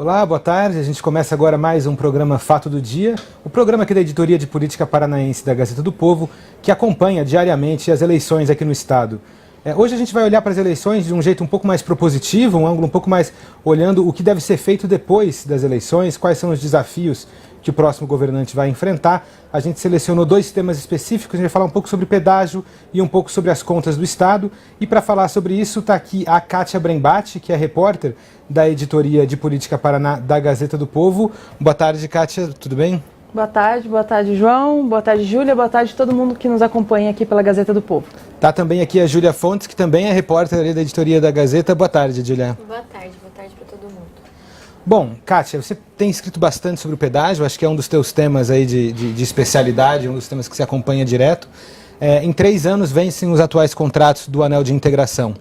Olá, boa tarde. A gente começa agora mais um programa Fato do Dia, o programa aqui da Editoria de Política Paranaense da Gazeta do Povo, que acompanha diariamente as eleições aqui no Estado. Hoje a gente vai olhar para as eleições de um jeito um pouco mais propositivo, um ângulo um pouco mais olhando o que deve ser feito depois das eleições, quais são os desafios que o próximo governante vai enfrentar. A gente selecionou 2 temas específicos, a gente vai falar um pouco sobre pedágio e um pouco sobre as contas do Estado. E para falar sobre isso está aqui a Kátia Brembati, que é repórter da Editoria de Política Paraná da Gazeta do Povo. Boa tarde, Kátia, tudo bem? Boa tarde, João, boa tarde, Júlia, boa tarde a todo mundo que nos acompanha aqui pela Gazeta do Povo. Tá também aqui a Júlia Fontes, que também é repórter ali da Editoria da Gazeta. Boa tarde, Júlia. Boa tarde para todo mundo. Bom, Kátia, você tem escrito bastante sobre o pedágio, acho que é um dos teus temas aí de especialidade, um dos temas que você acompanha direto. Em 3 anos vencem os atuais contratos do Anel de Integração.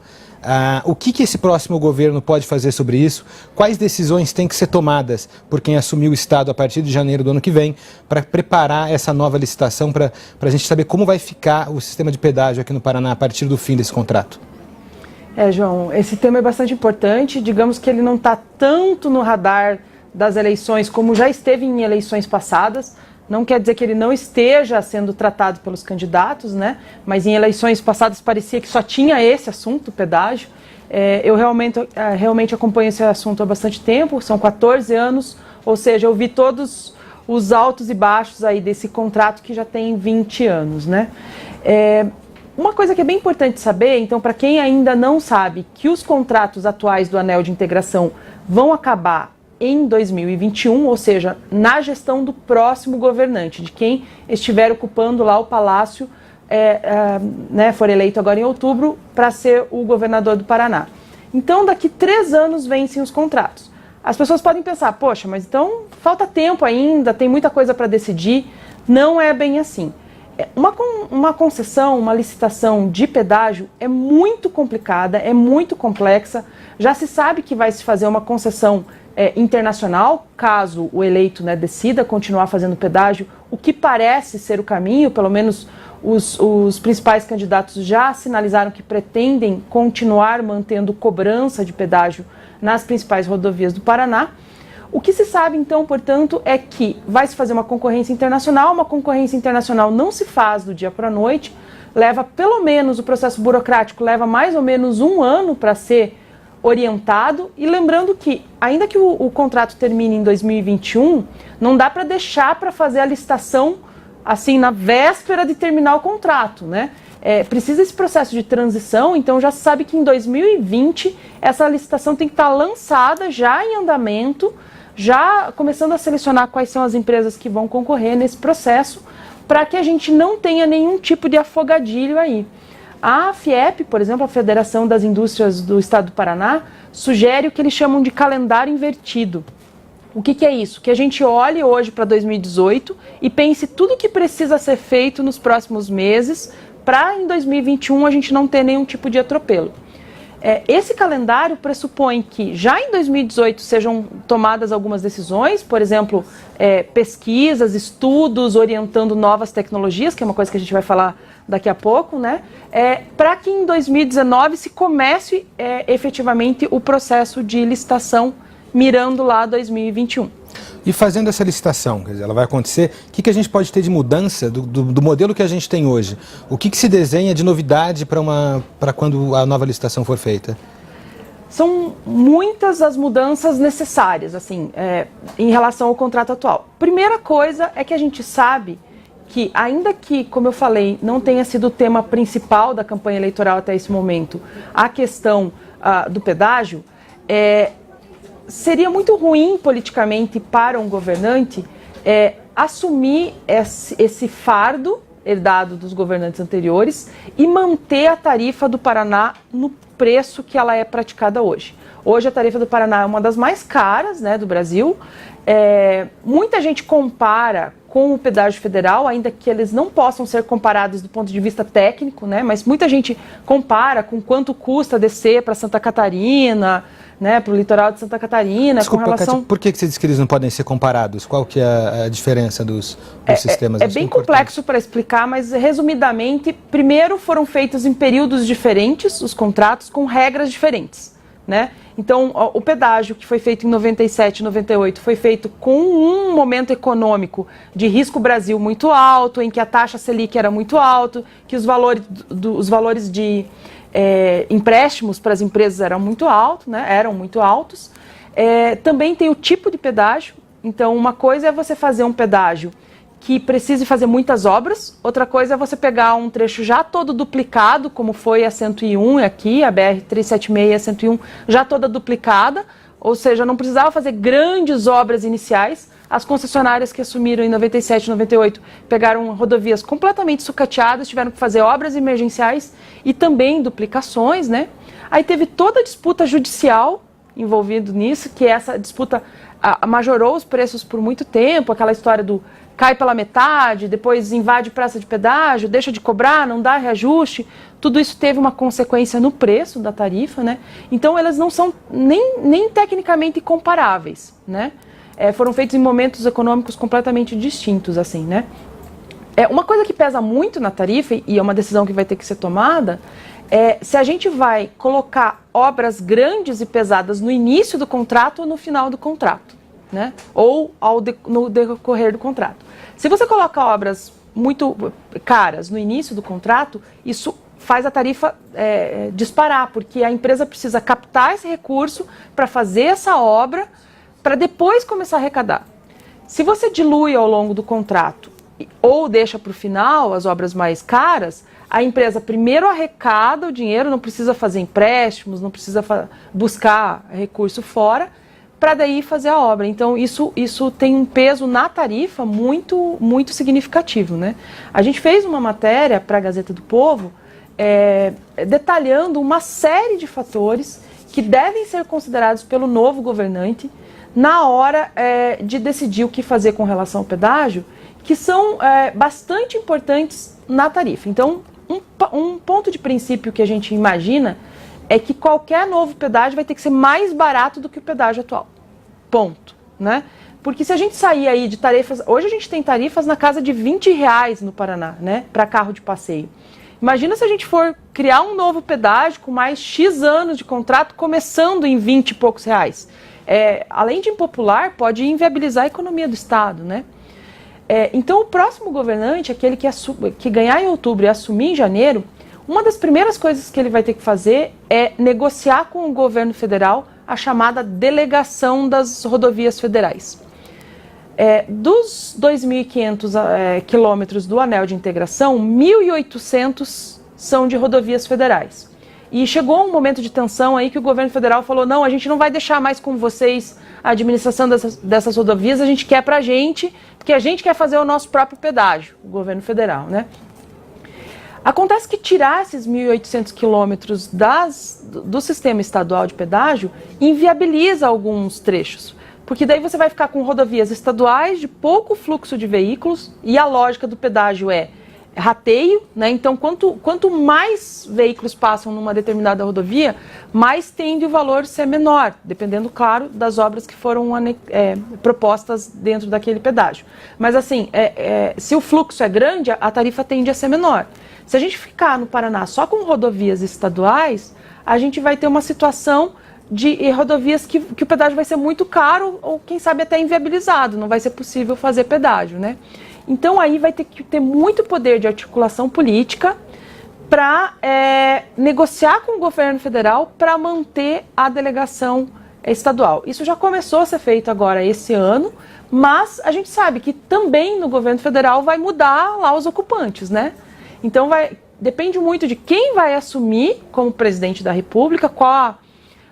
O que esse próximo governo pode fazer sobre isso? Quais decisões têm que ser tomadas por quem assumiu o Estado a partir de janeiro do ano que vem para preparar essa nova licitação, para a gente saber como vai ficar o sistema de pedágio aqui no Paraná a partir do fim desse contrato? João, esse tema é bastante importante. Digamos que ele não está tanto no radar das eleições como já esteve em eleições passadas. Não quer dizer que ele não esteja sendo tratado pelos candidatos, né? Mas em eleições passadas parecia que só tinha esse assunto, o pedágio. Eu realmente acompanho esse assunto há bastante tempo, são 14 anos, ou seja, eu vi todos os altos e baixos aí desse contrato que já tem 20 anos, né? Uma coisa que é bem importante saber, então, para quem ainda não sabe, que os contratos atuais do Anel de Integração vão acabar em 2021, ou seja, na gestão do próximo governante, de quem estiver ocupando lá o palácio, for eleito agora em outubro, para ser o governador do Paraná. Então, daqui 3 anos vencem os contratos. As pessoas podem pensar, poxa, mas então falta tempo ainda, tem muita coisa para decidir. Não é bem assim. Uma concessão, uma licitação de pedágio é muito complicada, é muito complexa. Já se sabe que vai se fazer uma concessão internacional, caso o eleito decida continuar fazendo pedágio, o que parece ser o caminho, pelo menos os principais candidatos já sinalizaram que pretendem continuar mantendo cobrança de pedágio nas principais rodovias do Paraná. O que se sabe, então, portanto, é que vai se fazer uma concorrência internacional não se faz do dia para a noite, leva pelo menos, o processo burocrático leva mais ou menos 1 ano para ser orientado, e lembrando que, ainda que o contrato termine em 2021, não dá para deixar para fazer a licitação assim na véspera de terminar o contrato, né? Precisa esse processo de transição, então já se sabe que em 2020 essa licitação tem que estar lançada, já em andamento, já começando a selecionar quais são as empresas que vão concorrer nesse processo, para que a gente não tenha nenhum tipo de afogadilho aí. A FIEP, por exemplo, a Federação das Indústrias do Estado do Paraná, sugere o que eles chamam de calendário invertido. O que é isso? Que a gente olhe hoje para 2018 e pense tudo o que precisa ser feito nos próximos meses para em 2021 a gente não ter nenhum tipo de atropelo. Esse calendário pressupõe que já em 2018 sejam tomadas algumas decisões, por exemplo, pesquisas, estudos orientando novas tecnologias, que é uma coisa que a gente vai falar daqui a pouco, né? Para que em 2019 se comece efetivamente o processo de licitação mirando lá 2021. E fazendo essa licitação, quer dizer, ela vai acontecer, o que a gente pode ter de mudança do modelo que a gente tem hoje? O que se desenha de novidade para quando a nova licitação for feita? São muitas as mudanças necessárias, assim, em relação ao contrato atual. Primeira coisa é que a gente sabe que, ainda que, como eu falei, não tenha sido o tema principal da campanha eleitoral até esse momento, a questão do pedágio, seria muito ruim politicamente para um governante assumir esse fardo herdado dos governantes anteriores e manter a tarifa do Paraná no preço que ela é praticada hoje. Hoje a tarifa do Paraná é uma das mais caras, né, do Brasil. Muita gente compara com o pedágio federal, ainda que eles não possam ser comparados do ponto de vista técnico, né, mas muita gente compara com quanto custa descer para Santa Catarina, né, para o litoral de Santa Catarina. Desculpa, com relação... Kátia, por que você diz que eles não podem ser comparados? Qual que é a diferença dos sistemas? É bem complexo para explicar, mas resumidamente, primeiro foram feitos em períodos diferentes os contratos com regras diferentes. né? Então, o pedágio que foi feito em 97, 98, foi feito com um momento econômico de risco Brasil muito alto, em que a taxa Selic era muito alta, que os valores de empréstimos para as empresas eram muito altos, né? Também tem o tipo de pedágio. Então, uma coisa é você fazer um pedágio que precise fazer muitas obras, outra coisa é você pegar um trecho já todo duplicado, como foi a 101 aqui, a BR-376 e a 101 já toda duplicada, ou seja, não precisava fazer grandes obras iniciais. As concessionárias que assumiram em 97, 98 pegaram rodovias completamente sucateadas, tiveram que fazer obras emergenciais e também duplicações, né? Aí teve toda a disputa judicial envolvida nisso, que essa disputa majorou os preços por muito tempo, aquela história do cai pela metade, depois invade praça de pedágio, deixa de cobrar, não dá reajuste. Tudo isso teve uma consequência no preço da tarifa, né? Então elas não são nem tecnicamente comparáveis, né? Foram feitos em momentos econômicos completamente distintos, assim, né? Uma coisa que pesa muito na tarifa, e é uma decisão que vai ter que ser tomada, se a gente vai colocar obras grandes e pesadas no início do contrato ou no final do contrato, né? Ou no decorrer do contrato. Se você coloca obras muito caras no início do contrato, isso faz a tarifa disparar, porque a empresa precisa captar esse recurso para fazer essa obra, para depois começar a arrecadar. Se você dilui ao longo do contrato ou deixa para o final as obras mais caras, a empresa primeiro arrecada o dinheiro, não precisa fazer empréstimos, não precisa buscar recurso fora, para daí fazer a obra. Então, isso tem um peso na tarifa muito, muito significativo, né? A gente fez uma matéria para a Gazeta do Povo detalhando uma série de fatores que devem ser considerados pelo novo governante na hora de decidir o que fazer com relação ao pedágio, que são bastante importantes na tarifa. Então, um ponto de princípio que a gente imagina é que qualquer novo pedágio vai ter que ser mais barato do que o pedágio atual. Ponto, né? Porque se a gente sair aí de tarifas... Hoje a gente tem tarifas na casa de R$20 no Paraná, né? Para carro de passeio. Imagina se a gente for criar um novo pedágio com mais X anos de contrato, começando em 20 e poucos reais. Além de impopular, pode inviabilizar a economia do Estado, né? Então o próximo governante, aquele que ganhar em outubro e assumir em janeiro, uma das primeiras coisas que ele vai ter que fazer é negociar com o governo federal a chamada delegação das rodovias federais. Dos 2.500 quilômetros do anel de integração, 1.800 são de rodovias federais. E chegou um momento de tensão aí que o governo federal falou, não, a gente não vai deixar mais com vocês a administração dessas rodovias, a gente quer pra gente, porque a gente quer fazer o nosso próprio pedágio, o governo federal, né? Acontece que tirar esses 1.800 quilômetros do sistema estadual de pedágio inviabiliza alguns trechos, porque daí você vai ficar com rodovias estaduais de pouco fluxo de veículos e a lógica do pedágio é rateio, né? Então quanto mais veículos passam numa determinada rodovia, mais tende o valor ser menor, dependendo, claro, das obras que foram propostas dentro daquele pedágio. Mas assim, se o fluxo é grande, a tarifa tende a ser menor. Se a gente ficar no Paraná só com rodovias estaduais, a gente vai ter uma situação de rodovias que o pedágio vai ser muito caro ou, quem sabe, até inviabilizado, não vai ser possível fazer pedágio, né? Então aí vai ter que ter muito poder de articulação política para negociar com o governo federal para manter a delegação estadual. Isso já começou a ser feito agora esse ano, mas a gente sabe que também no governo federal vai mudar lá os ocupantes, né? Então depende muito de quem vai assumir como presidente da República, qual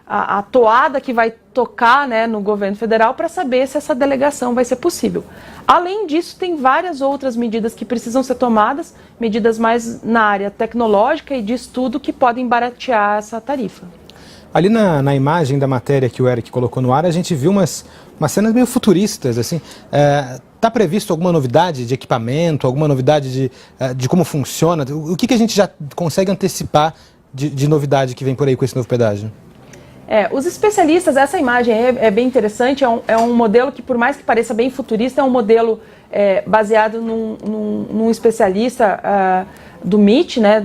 a toada que vai tocar, né, no governo federal para saber se essa delegação vai ser possível. Além disso, tem várias outras medidas que precisam ser tomadas, medidas mais na área tecnológica e de estudo que podem baratear essa tarifa. Ali na imagem da matéria que o Eric colocou no ar, a gente viu umas cenas meio futuristas, assim. Está previsto alguma novidade de equipamento, alguma novidade de como funciona? O que a gente já consegue antecipar de novidade que vem por aí com esse novo pedágio? Os especialistas, essa imagem é bem interessante, é um modelo que, por mais que pareça bem futurista, é um modelo baseado num especialista do MIT, né,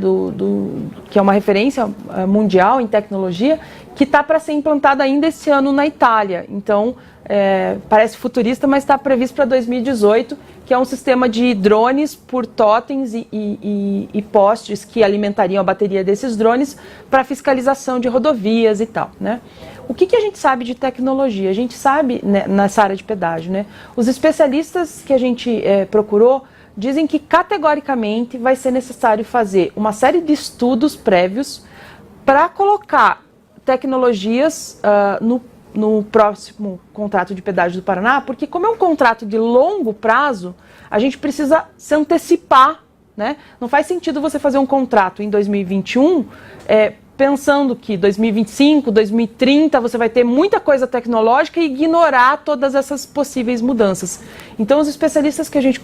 que é uma referência mundial em tecnologia, que está para ser implantada ainda esse ano na Itália. Então, parece futurista, mas está previsto para 2018, que é um sistema de drones por totens e postes que alimentariam a bateria desses drones para fiscalização de rodovias e tal, né? O que a gente sabe de tecnologia? A gente sabe, né, nessa área de pedágio, né? Os especialistas que a gente procurou dizem que categoricamente vai ser necessário fazer uma série de estudos prévios para colocar tecnologias no próximo contrato de pedágio do Paraná, porque como é um contrato de longo prazo, a gente precisa se antecipar, né? Não faz sentido você fazer um contrato em 2021 pensando que 2025, 2030 você vai ter muita coisa tecnológica e ignorar todas essas possíveis mudanças. Então os especialistas que a gente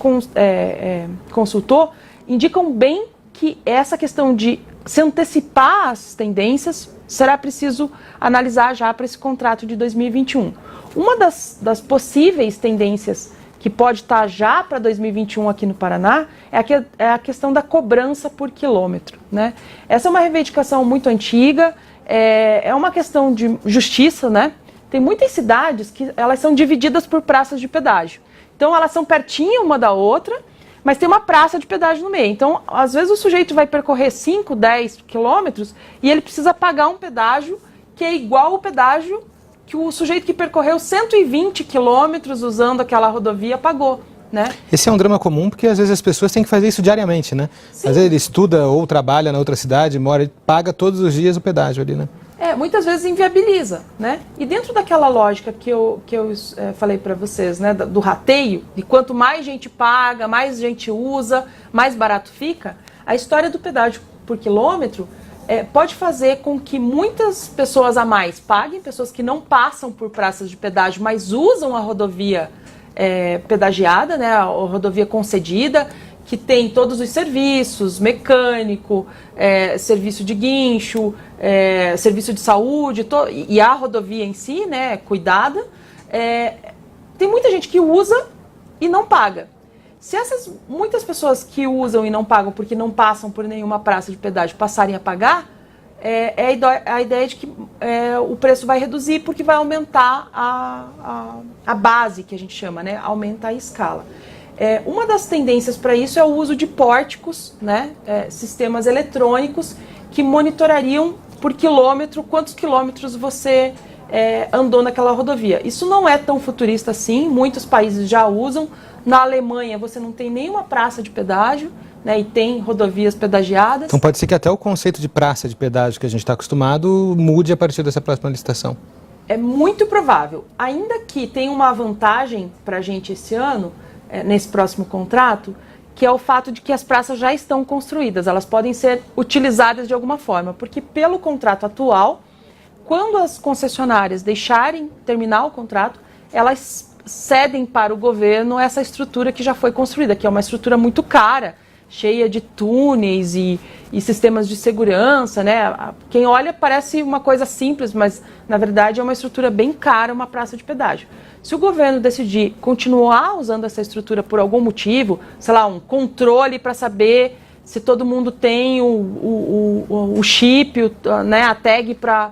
consultou indicam bem que essa questão de se antecipar às tendências será preciso analisar já para esse contrato de 2021. Uma das possíveis tendências que pode estar já para 2021 aqui no Paraná é a questão da cobrança por quilômetro, né? Essa é uma reivindicação muito antiga, é uma questão de justiça, né? Tem muitas cidades que elas são divididas por praças de pedágio. Então elas são pertinho uma da outra, mas tem uma praça de pedágio no meio. Então, às vezes o sujeito vai percorrer 5, 10 quilômetros e ele precisa pagar um pedágio que é igual ao pedágio que o sujeito que percorreu 120 quilômetros usando aquela rodovia pagou, né? Esse é um drama comum porque às vezes as pessoas têm que fazer isso diariamente, né? Sim. Às vezes ele estuda ou trabalha na outra cidade, mora e paga todos os dias o pedágio ali, né? Muitas vezes inviabiliza, né? E dentro daquela lógica que eu falei para vocês, né, do rateio, de quanto mais gente paga, mais gente usa, mais barato fica, a história do pedágio por quilômetro pode fazer com que muitas pessoas a mais paguem, pessoas que não passam por praças de pedágio, mas usam a rodovia pedagiada, né, a rodovia concedida, que tem todos os serviços, mecânico, serviço de guincho, serviço de saúde, e a rodovia em si, né, cuidada. Tem muita gente que usa e não paga. Se essas muitas pessoas que usam e não pagam porque não passam por nenhuma praça de pedágio passarem a pagar, a ideia de que o preço vai reduzir porque vai aumentar a base, que a gente chama, né, aumenta a escala. Uma das tendências para isso é o uso de pórticos, né, sistemas eletrônicos que monitorariam por quilômetro quantos quilômetros você andou naquela rodovia. Isso não é tão futurista assim, muitos países já usam. Na Alemanha você não tem nenhuma praça de pedágio, né, e tem rodovias pedagiadas. Então pode ser que até o conceito de praça de pedágio que a gente está acostumado mude a partir dessa próxima licitação. É muito provável. Ainda que tenha uma vantagem para a gente esse ano, nesse próximo contrato, que é o fato de que as praças já estão construídas, elas podem ser utilizadas de alguma forma, porque pelo contrato atual, quando as concessionárias deixarem terminar o contrato, elas cedem para o governo essa estrutura que já foi construída, que é uma estrutura muito cara, cheia de túneis e sistemas de segurança, né? Quem olha parece uma coisa simples, mas na verdade é uma estrutura bem cara, uma praça de pedágio. Se o governo decidir continuar usando essa estrutura por algum motivo, sei lá, um controle para saber se todo mundo tem o chip, né, a tag para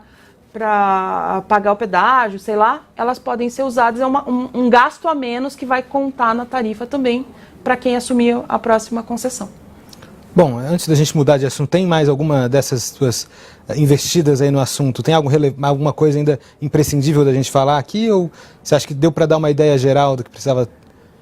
pagar o pedágio, sei lá, elas podem ser usadas, um gasto a menos que vai contar na tarifa também para quem assumir a próxima concessão. Bom, antes da gente mudar de assunto, tem mais alguma dessas suas investidas aí no assunto? Tem alguma coisa ainda imprescindível da gente falar aqui? Ou você acha que deu para dar uma ideia geral do que precisava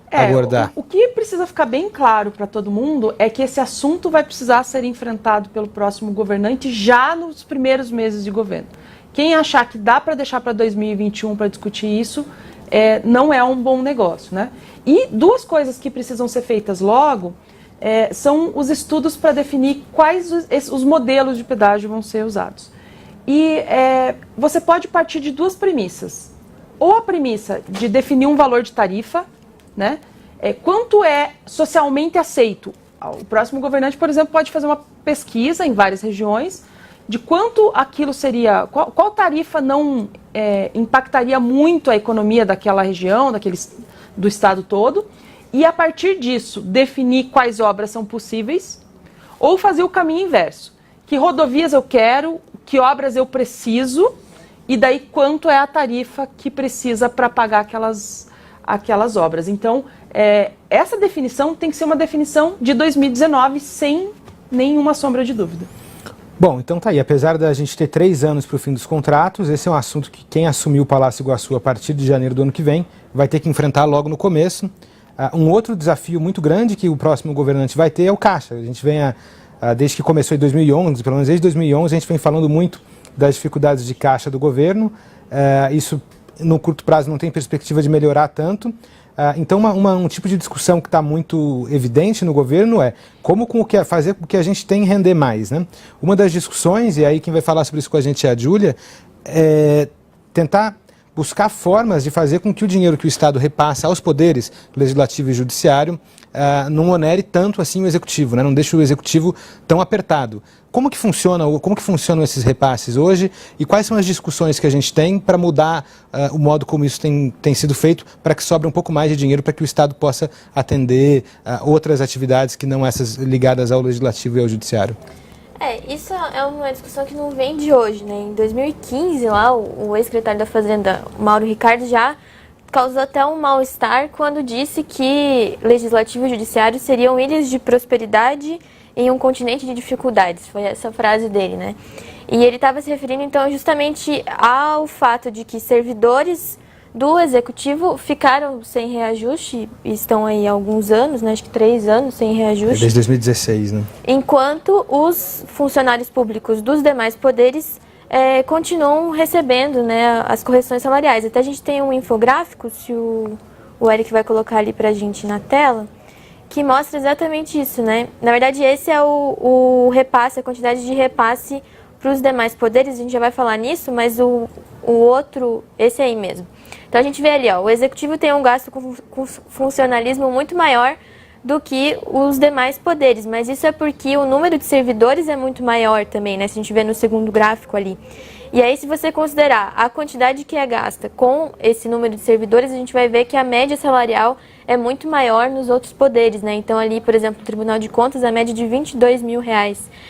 abordar? O que precisa ficar bem claro para todo mundo é que esse assunto vai precisar ser enfrentado pelo próximo governante já nos primeiros meses de governo. Quem achar que dá para deixar para 2021 para discutir isso, não é um bom negócio, né? E duas coisas que precisam ser feitas logo são os estudos para definir quais os modelos de pedágio vão ser usados. E você pode partir de duas premissas. Ou a premissa de definir um valor de tarifa, né? Quanto é socialmente aceito. O próximo governante, por exemplo, pode fazer uma pesquisa em várias regiões de quanto aquilo seria, qual tarifa não impactaria muito a economia daquela região, do estado todo, e a partir disso definir quais obras são possíveis, ou fazer o caminho inverso. Que rodovias eu quero, que obras eu preciso, e daí quanto é a tarifa que precisa para pagar aquelas obras. Então, essa definição tem que ser uma definição de 2019, sem nenhuma sombra de dúvida. Bom, então tá aí. Apesar da gente ter 3 anos para o fim dos contratos, esse é um assunto que quem assumiu o Palácio Iguaçu a partir de janeiro do ano que vem vai ter que enfrentar logo no começo. Um outro desafio muito grande que o próximo governante vai ter é o caixa. A gente vem, desde que começou em 2011, pelo menos desde 2011, a gente vem falando muito das dificuldades de caixa do governo. Isso, no curto prazo, não tem perspectiva de melhorar tanto. Então, um tipo de discussão que está muito evidente no governo é como fazer com que a gente tenha render mais, né? Uma das discussões, e aí quem vai falar sobre isso com a gente é a Júlia, é tentar buscar formas de fazer com que o dinheiro que o Estado repassa aos poderes legislativo e judiciário não onere tanto assim o executivo, né? Não deixe o executivo tão apertado. Como que funcionam esses repasses hoje e quais são as discussões que a gente tem para mudar o modo como isso tem sido feito para que sobre um pouco mais de dinheiro para que o Estado possa atender outras atividades que não essas ligadas ao legislativo e ao judiciário? Isso é uma discussão que não vem de hoje, né? Em 2015, lá, o ex-secretário da Fazenda, Mauro Ricardo, já causou até um mal-estar quando disse que legislativo e judiciário seriam ilhas de prosperidade em um continente de dificuldades. Foi essa a frase dele, né? E ele estava se referindo, então, justamente ao fato de que servidores do Executivo ficaram sem reajuste, estão aí há alguns anos, né? Acho que 3 anos sem reajuste. Desde 2016, né? Enquanto os funcionários públicos dos demais poderes continuam recebendo, né, as correções salariais. Até a gente tem um infográfico, se o Eric vai colocar ali pra gente na tela, que mostra exatamente isso, né? Na verdade, esse é o repasse, a quantidade de repasse para os demais poderes, a gente já vai falar nisso, mas o outro, esse aí mesmo. Então a gente vê ali, ó, o Executivo tem um gasto com funcionalismo muito maior do que os demais poderes, mas isso é porque o número de servidores é muito maior também, né? Se a gente vê no segundo gráfico ali. E aí, se você considerar a quantidade que é gasta com esse número de servidores, a gente vai ver que a média salarial é muito maior nos outros poderes, né? Então, ali, por exemplo, no Tribunal de Contas, a média é de R$22 mil,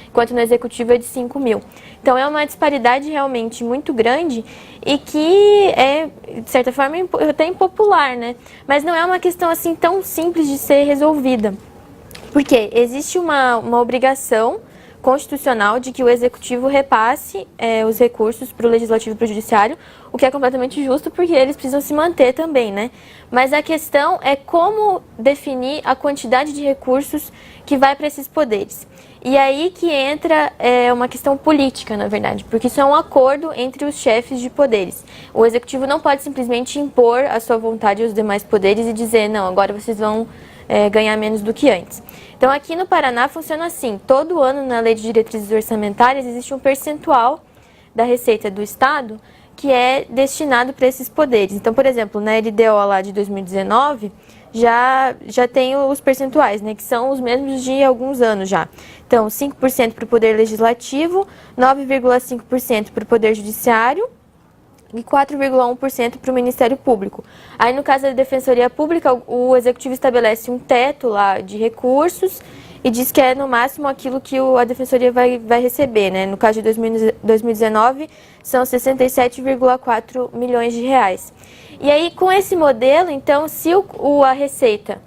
enquanto no Executivo é de 5 mil. Então, é uma disparidade realmente muito grande e que é, de certa forma, até impopular, né? Mas não é uma questão, assim, tão simples de ser resolvida. Porque existe uma obrigação constitucional de que o Executivo repasse os recursos para o Legislativo e para o Judiciário, o que é completamente justo porque eles precisam se manter também, né? Mas a questão é como definir a quantidade de recursos que vai para esses poderes. E aí que entra uma questão política, na verdade, porque isso é um acordo entre os chefes de poderes. O Executivo não pode simplesmente impor a sua vontade aos demais poderes e dizer, não, agora vocês vão ganhar menos do que antes. Então, aqui no Paraná funciona assim, todo ano na Lei de Diretrizes Orçamentárias existe um percentual da receita do Estado que é destinado para esses poderes. Então, por exemplo, na LDO lá de 2019, já tem os percentuais, né, que são os mesmos de alguns anos já. Então, 5% para o Poder Legislativo, 9,5% para o Poder Judiciário, e 4,1% para o Ministério Público. Aí, no caso da Defensoria Pública, o Executivo estabelece um teto lá de recursos e diz que é no máximo aquilo que a Defensoria vai receber, né? No caso de 2019, são 67,4 milhões de reais. E aí, com esse modelo, então, se a receita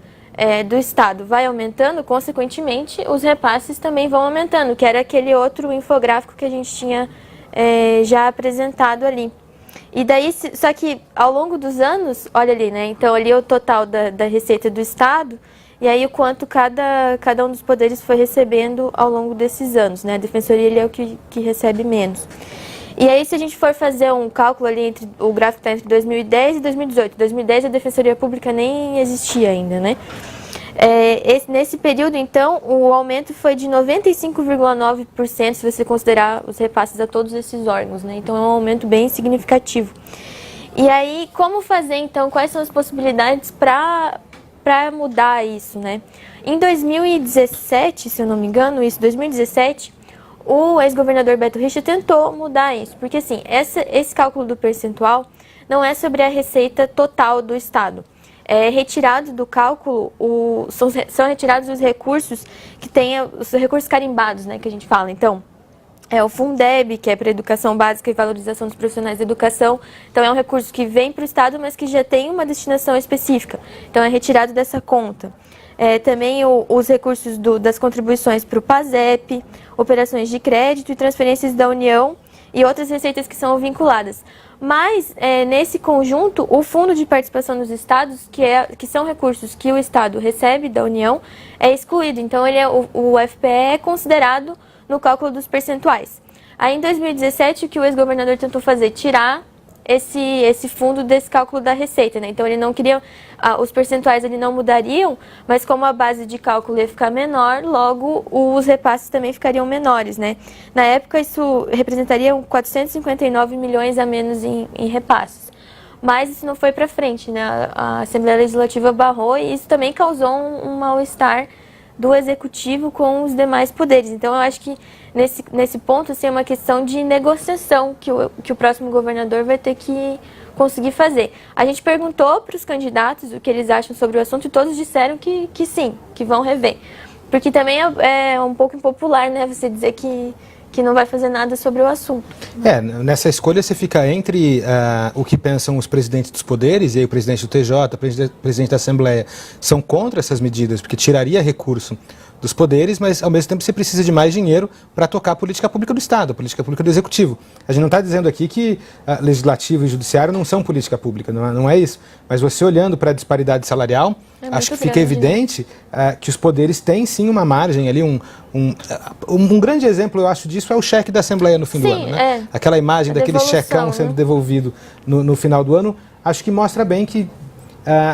do Estado vai aumentando, consequentemente, os repasses também vão aumentando, que era aquele outro infográfico que a gente tinha já apresentado ali. E daí, só que ao longo dos anos, olha ali, né? Então ali é o total da receita do Estado e aí o quanto cada um dos poderes foi recebendo ao longo desses anos, né? A Defensoria ele é o que recebe menos. E aí, se a gente for fazer um cálculo ali, o gráfico está entre 2010 e 2018. Em 2010 a Defensoria Pública nem existia ainda, né? Nesse período, então, o aumento foi de 95,9%, se você considerar os repasses a todos esses órgãos, né? Então, é um aumento bem significativo. E aí, como fazer, então, quais são as possibilidades para mudar isso, né? Em 2017, se eu não me engano, 2017, o ex-governador Beto Richa tentou mudar isso, porque, assim, esse cálculo do percentual não é sobre a receita total do Estado. Retirado do cálculo, são retirados os recursos que tem os recursos carimbados, né, que a gente fala. Então, o Fundeb, que é para educação básica e valorização dos profissionais da educação. Então, é um recurso que vem para o Estado, mas que já tem uma destinação específica. Então, é retirado dessa conta. Também os recursos das contribuições para o PASEP, operações de crédito e transferências da União e outras receitas que são vinculadas. Mas, nesse conjunto, o Fundo de Participação dos Estados, que são recursos que o Estado recebe da União, é excluído. Então, o FPE é considerado no cálculo dos percentuais. Aí, em 2017, o que o ex-governador tentou fazer? Tirar esse fundo desse cálculo da receita, né? Então, ele não queria... os percentuais ele não mudariam, mas como a base de cálculo ia ficar menor, logo os repasses também ficariam menores, né? Na época, isso representaria 459 milhões a menos em repasses. Mas isso não foi para frente, né? A Assembleia Legislativa barrou e isso também causou um mal-estar do Executivo com os demais poderes. Então, eu acho que nesse ponto, assim, é uma questão de negociação que o próximo governador vai ter que conseguir fazer. A gente perguntou para os candidatos o que eles acham sobre o assunto e todos disseram que sim, que vão rever. Porque também é um pouco impopular, né, você dizer que não vai fazer nada sobre o assunto. Nessa escolha você fica entre o que pensam os presidentes dos poderes, e aí o presidente do TJ, o presidente da Assembleia, são contra essas medidas, porque tiraria recurso dos poderes, mas ao mesmo tempo você precisa de mais dinheiro para tocar a política pública do Estado, a política pública do Executivo. A gente não está dizendo aqui que Legislativo e Judiciário não são política pública, não é isso. Mas você olhando para a disparidade salarial, acho que fica evidente que os poderes têm sim uma margem ali, um grande exemplo, eu acho, disso é o cheque da Assembleia no fim do ano, né? Aquela imagem daquele checão sendo devolvido no final do ano, acho que mostra bem que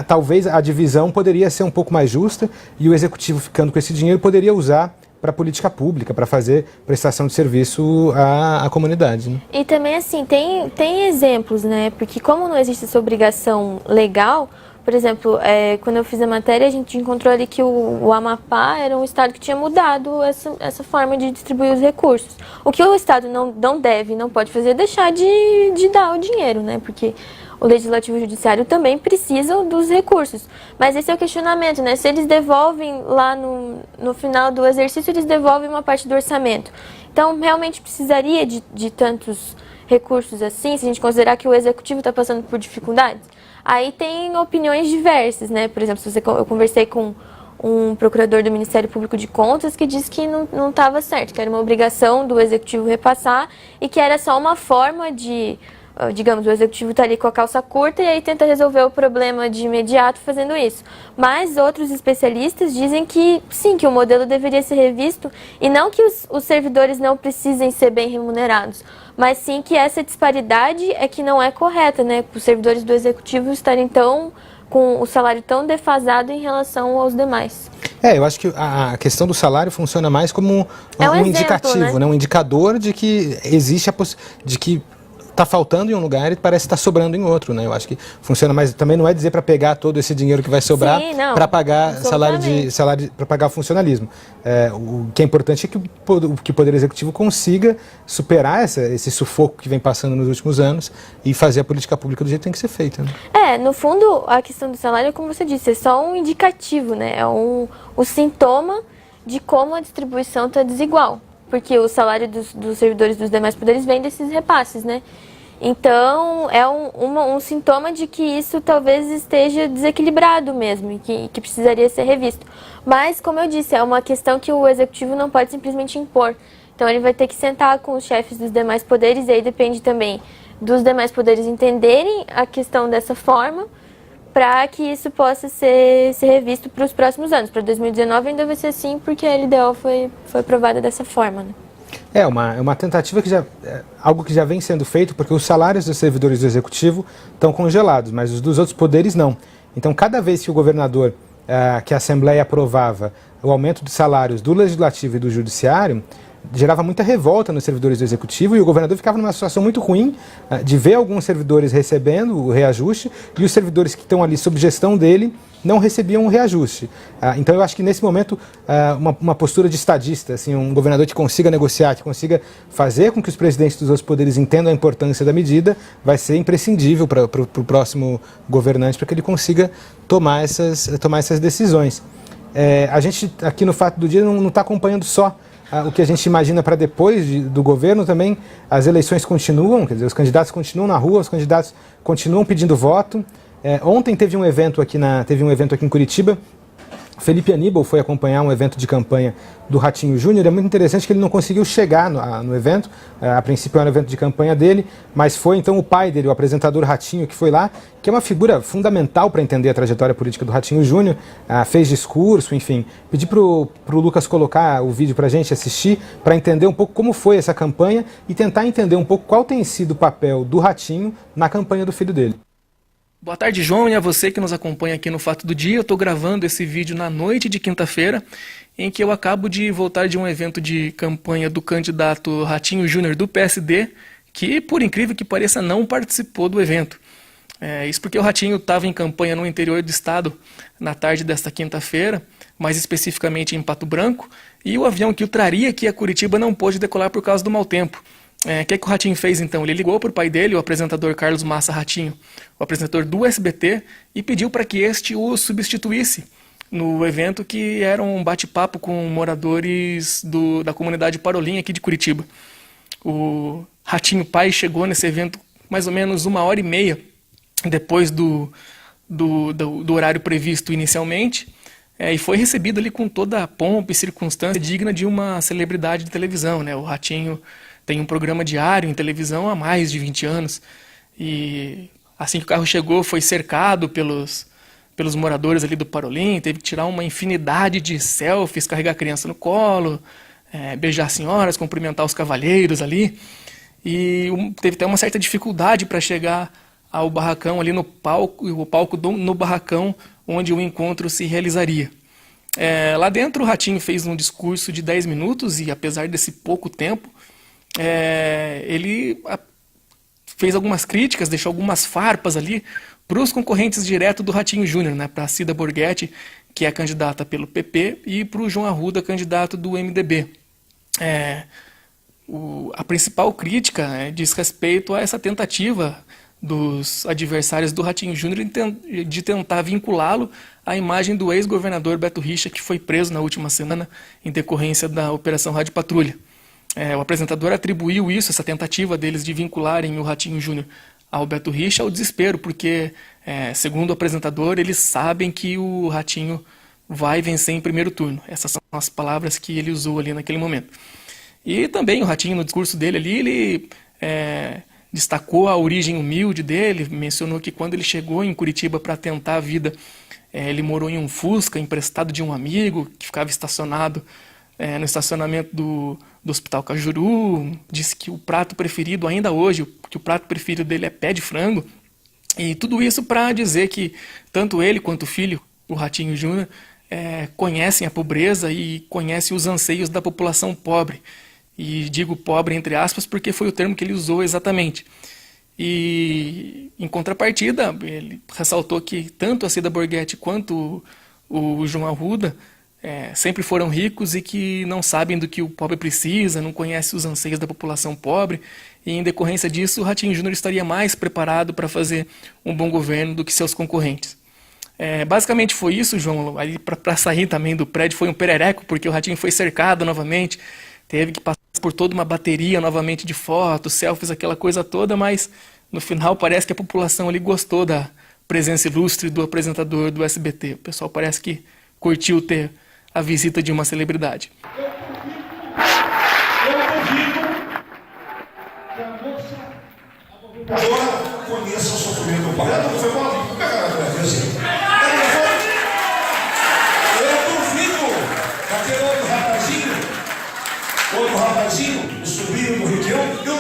talvez a divisão poderia ser um pouco mais justa e o Executivo, ficando com esse dinheiro, poderia usar para política pública, para fazer prestação de serviço à comunidade. Né? E também, assim, tem exemplos, né? Porque como não existe essa obrigação legal, por exemplo, quando eu fiz a matéria, a gente encontrou ali que o Amapá era um estado que tinha mudado essa forma de distribuir os recursos. O que o estado não deve, não pode fazer é deixar de dar o dinheiro, né? Porque o Legislativo e o Judiciário também precisam dos recursos. Mas esse é o questionamento, né? Se eles devolvem lá no final do exercício, eles devolvem uma parte do orçamento. Então, realmente precisaria de tantos recursos assim, se a gente considerar que o Executivo está passando por dificuldades? Aí tem opiniões diversas, né? Por exemplo, eu conversei com um procurador do Ministério Público de Contas que disse que não estava certo, que era uma obrigação do Executivo repassar e que era só uma forma de... digamos, o Executivo está ali com a calça curta e aí tenta resolver o problema de imediato fazendo isso. Mas outros especialistas dizem que sim, que o modelo deveria ser revisto e não que os servidores não precisem ser bem remunerados, mas sim que essa disparidade é que não é correta, né? Os servidores do Executivo estarem com o salário tão defasado em relação aos demais. Eu acho que a questão do salário funciona mais como um indicativo, né? Um indicador de que existe de que está faltando em um lugar e parece estar sobrando em outro, né? Eu acho que funciona, mas também não é dizer para pegar todo esse dinheiro que vai sobrar para pagar salário para pagar funcionalismo. O que é importante é que o Poder Executivo consiga superar esse sufoco que vem passando nos últimos anos e fazer a política pública do jeito que tem que ser feita. Né? No fundo, a questão do salário, como você disse, é só um indicativo, né? É o sintoma de como a distribuição está desigual. Porque o salário dos servidores dos demais poderes vem desses repasses, né? Então, é um sintoma de que isso talvez esteja desequilibrado mesmo e que precisaria ser revisto. Mas, como eu disse, é uma questão que o Executivo não pode simplesmente impor. Então, ele vai ter que sentar com os chefes dos demais poderes e aí depende também dos demais poderes entenderem a questão dessa forma para que isso possa ser revisto para os próximos anos. Para 2019 ainda vai ser assim, porque a LDO foi aprovada dessa forma, né? É uma tentativa algo que já vem sendo feito, porque os salários dos servidores do Executivo estão congelados, mas os dos outros poderes não. Então, cada vez que o governador, que a Assembleia aprovava o aumento dos salários do Legislativo e do Judiciário, gerava muita revolta nos servidores do Executivo e o governador ficava numa situação muito ruim de ver alguns servidores recebendo o reajuste e os servidores que estão ali sob gestão dele não recebiam o reajuste. Então eu acho que nesse momento uma postura de estadista, assim, um governador que consiga negociar, que consiga fazer com que os presidentes dos outros poderes entendam a importância da medida, vai ser imprescindível para o próximo governante para que ele consiga tomar essas decisões. A gente aqui no Fato do Dia não está acompanhando só o que a gente imagina para depois do governo também, as eleições continuam, quer dizer, os candidatos continuam na rua, os candidatos continuam pedindo voto. Ontem teve um evento aqui em Curitiba. Felipe Aníbal foi acompanhar um evento de campanha do Ratinho Júnior. É muito interessante que ele não conseguiu chegar no evento. A princípio era um evento de campanha dele, mas foi então o pai dele, o apresentador Ratinho, que foi lá, que é uma figura fundamental para entender a trajetória política do Ratinho Júnior. Fez discurso, enfim. Pedi para o Lucas colocar o vídeo para a gente assistir, para entender um pouco como foi essa campanha e tentar entender um pouco qual tem sido o papel do Ratinho na campanha do filho dele. Boa tarde, João, e a você que nos acompanha aqui no Fato do Dia. Eu estou gravando esse vídeo na noite de quinta-feira, em que eu acabo de voltar de um evento de campanha do candidato Ratinho Júnior do PSD, que, por incrível que pareça, não participou do evento. Isso porque o Ratinho estava em campanha no interior do estado na tarde desta quinta-feira, mais especificamente em Pato Branco, e o avião que o traria aqui a Curitiba não pôde decolar por causa do mau tempo. O que o Ratinho fez então? Ele ligou para o pai dele, o apresentador Carlos Massa Ratinho, o apresentador do SBT, e pediu para que este o substituísse no evento, que era um bate-papo com moradores da comunidade Parolim aqui de Curitiba. O Ratinho pai chegou nesse evento mais ou menos 1h30 depois do horário previsto inicialmente, e foi recebido ali com toda a pompa e circunstância digna de uma celebridade de televisão, né? O Ratinho tem um programa diário em televisão há mais de 20 anos. E assim que o carro chegou, foi cercado pelos moradores ali do Parolim, teve que tirar uma infinidade de selfies, carregar a criança no colo, beijar senhoras, cumprimentar os cavalheiros ali. E teve até uma certa dificuldade para chegar ao barracão ali no palco no barracão onde o encontro se realizaria. Lá dentro o Ratinho fez um discurso de 10 minutos e, apesar desse pouco tempo, ele fez algumas críticas, deixou algumas farpas ali para os concorrentes direto do Ratinho Júnior, né, para a Cida Borghetti, que é a candidata pelo PP, e para o João Arruda, candidato do MDB. A principal crítica diz respeito a essa tentativa dos adversários do Ratinho Júnior de tentar vinculá-lo à imagem do ex-governador Beto Richa, que foi preso na última semana em decorrência da Operação Rádio Patrulha. O apresentador atribuiu essa tentativa deles de vincularem o Ratinho Júnior ao Beto Richa, ao desespero, porque, segundo o apresentador, eles sabem que o Ratinho vai vencer em primeiro turno. Essas são as palavras que ele usou ali naquele momento. E também o Ratinho, no discurso dele ali, ele destacou a origem humilde dele, mencionou que quando ele chegou em Curitiba para tentar a vida, ele morou em um Fusca emprestado de um amigo, que ficava estacionado no estacionamento do Hospital Cajuru. Disse que o prato preferido, ainda hoje, que o prato preferido dele é pé de frango. E tudo isso para dizer que tanto ele quanto o filho, o Ratinho Júnior, conhecem a pobreza e conhecem os anseios da população pobre. E digo pobre entre aspas porque foi o termo que ele usou exatamente. E, em contrapartida, ele ressaltou que tanto a Cida Borghetti quanto o João Arruda sempre foram ricos e que não sabem do que o pobre precisa, não conhecem os anseios da população pobre, e em decorrência disso o Ratinho Júnior estaria mais preparado para fazer um bom governo do que seus concorrentes. Basicamente foi isso, João. Para sair também do prédio foi um perereco, porque o Ratinho foi cercado novamente, teve que passar por toda uma bateria novamente de fotos, selfies, aquela coisa toda, mas no final parece que a população ali gostou da presença ilustre do apresentador do SBT. O pessoal parece que curtiu ter a visita de uma celebridade. Eu duvido que a moça agora conheça o sofrimento do pai. Ela não foi mal? Como é que ela vai fazer? Eu duvido daquele outro rapazinho, o sobrinho do Riquelme, eu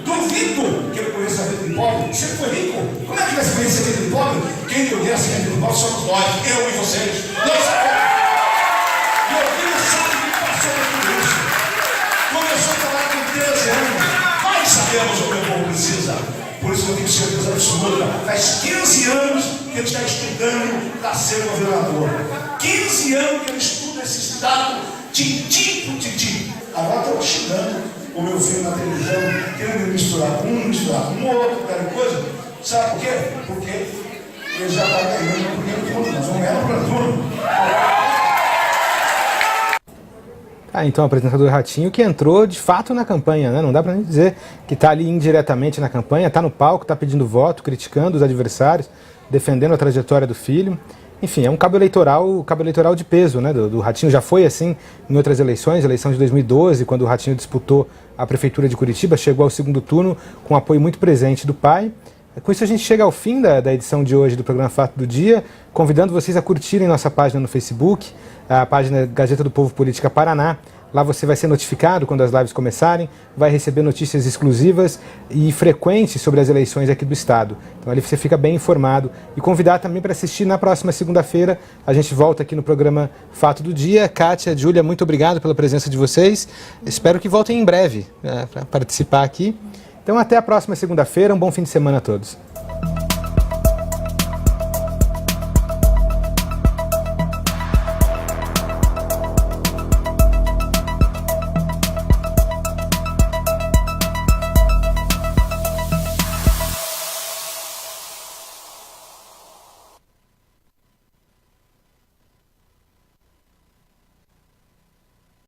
duvido que ele conheça a vida de pobre. Você foi rico? Como é que vai se conhecer a vida de pobre? Quem conhece a vida de pobre somos nós, eu e vocês. Nós sabemos. Meu filho sabe que passou por tudo isso. Começou a falar com 13 anos. Nós sabemos o que o povo precisa. Por isso eu tenho certeza absoluta. Faz 15 anos que ele está estudando para ser governador. 15 anos que ele estuda esse estado, tintim por tintim. Agora estou xingando o meu filho na televisão, querendo misturar com um, misturar com o outro, tal coisa. Sabe por quê? Porque ele já está ganhando no primeiro turno. Nós vamos ganhar no primeiro turno. Então o apresentador Ratinho que entrou de fato na campanha, né? Não dá pra nem dizer que está ali indiretamente na campanha, está no palco, está pedindo voto, criticando os adversários, defendendo a trajetória do filho. Enfim, é um cabo eleitoral de peso, né? Do Ratinho. Já foi assim em outras eleições, eleição de 2012, quando o Ratinho disputou a prefeitura de Curitiba, chegou ao segundo turno com apoio muito presente do pai. Com isso a gente chega ao fim da edição de hoje do programa Fato do Dia, convidando vocês a curtirem nossa página no Facebook, a página Gazeta do Povo Política Paraná. Lá você vai ser notificado quando as lives começarem, vai receber notícias exclusivas e frequentes sobre as eleições aqui do estado. Então ali você fica bem informado. E convidar também para assistir na próxima segunda-feira. A gente volta aqui no programa Fato do Dia. Kátia, Júlia, muito obrigado pela presença de vocês. Espero que voltem em breve para participar aqui. Então até a próxima segunda-feira. Um bom fim de semana a todos.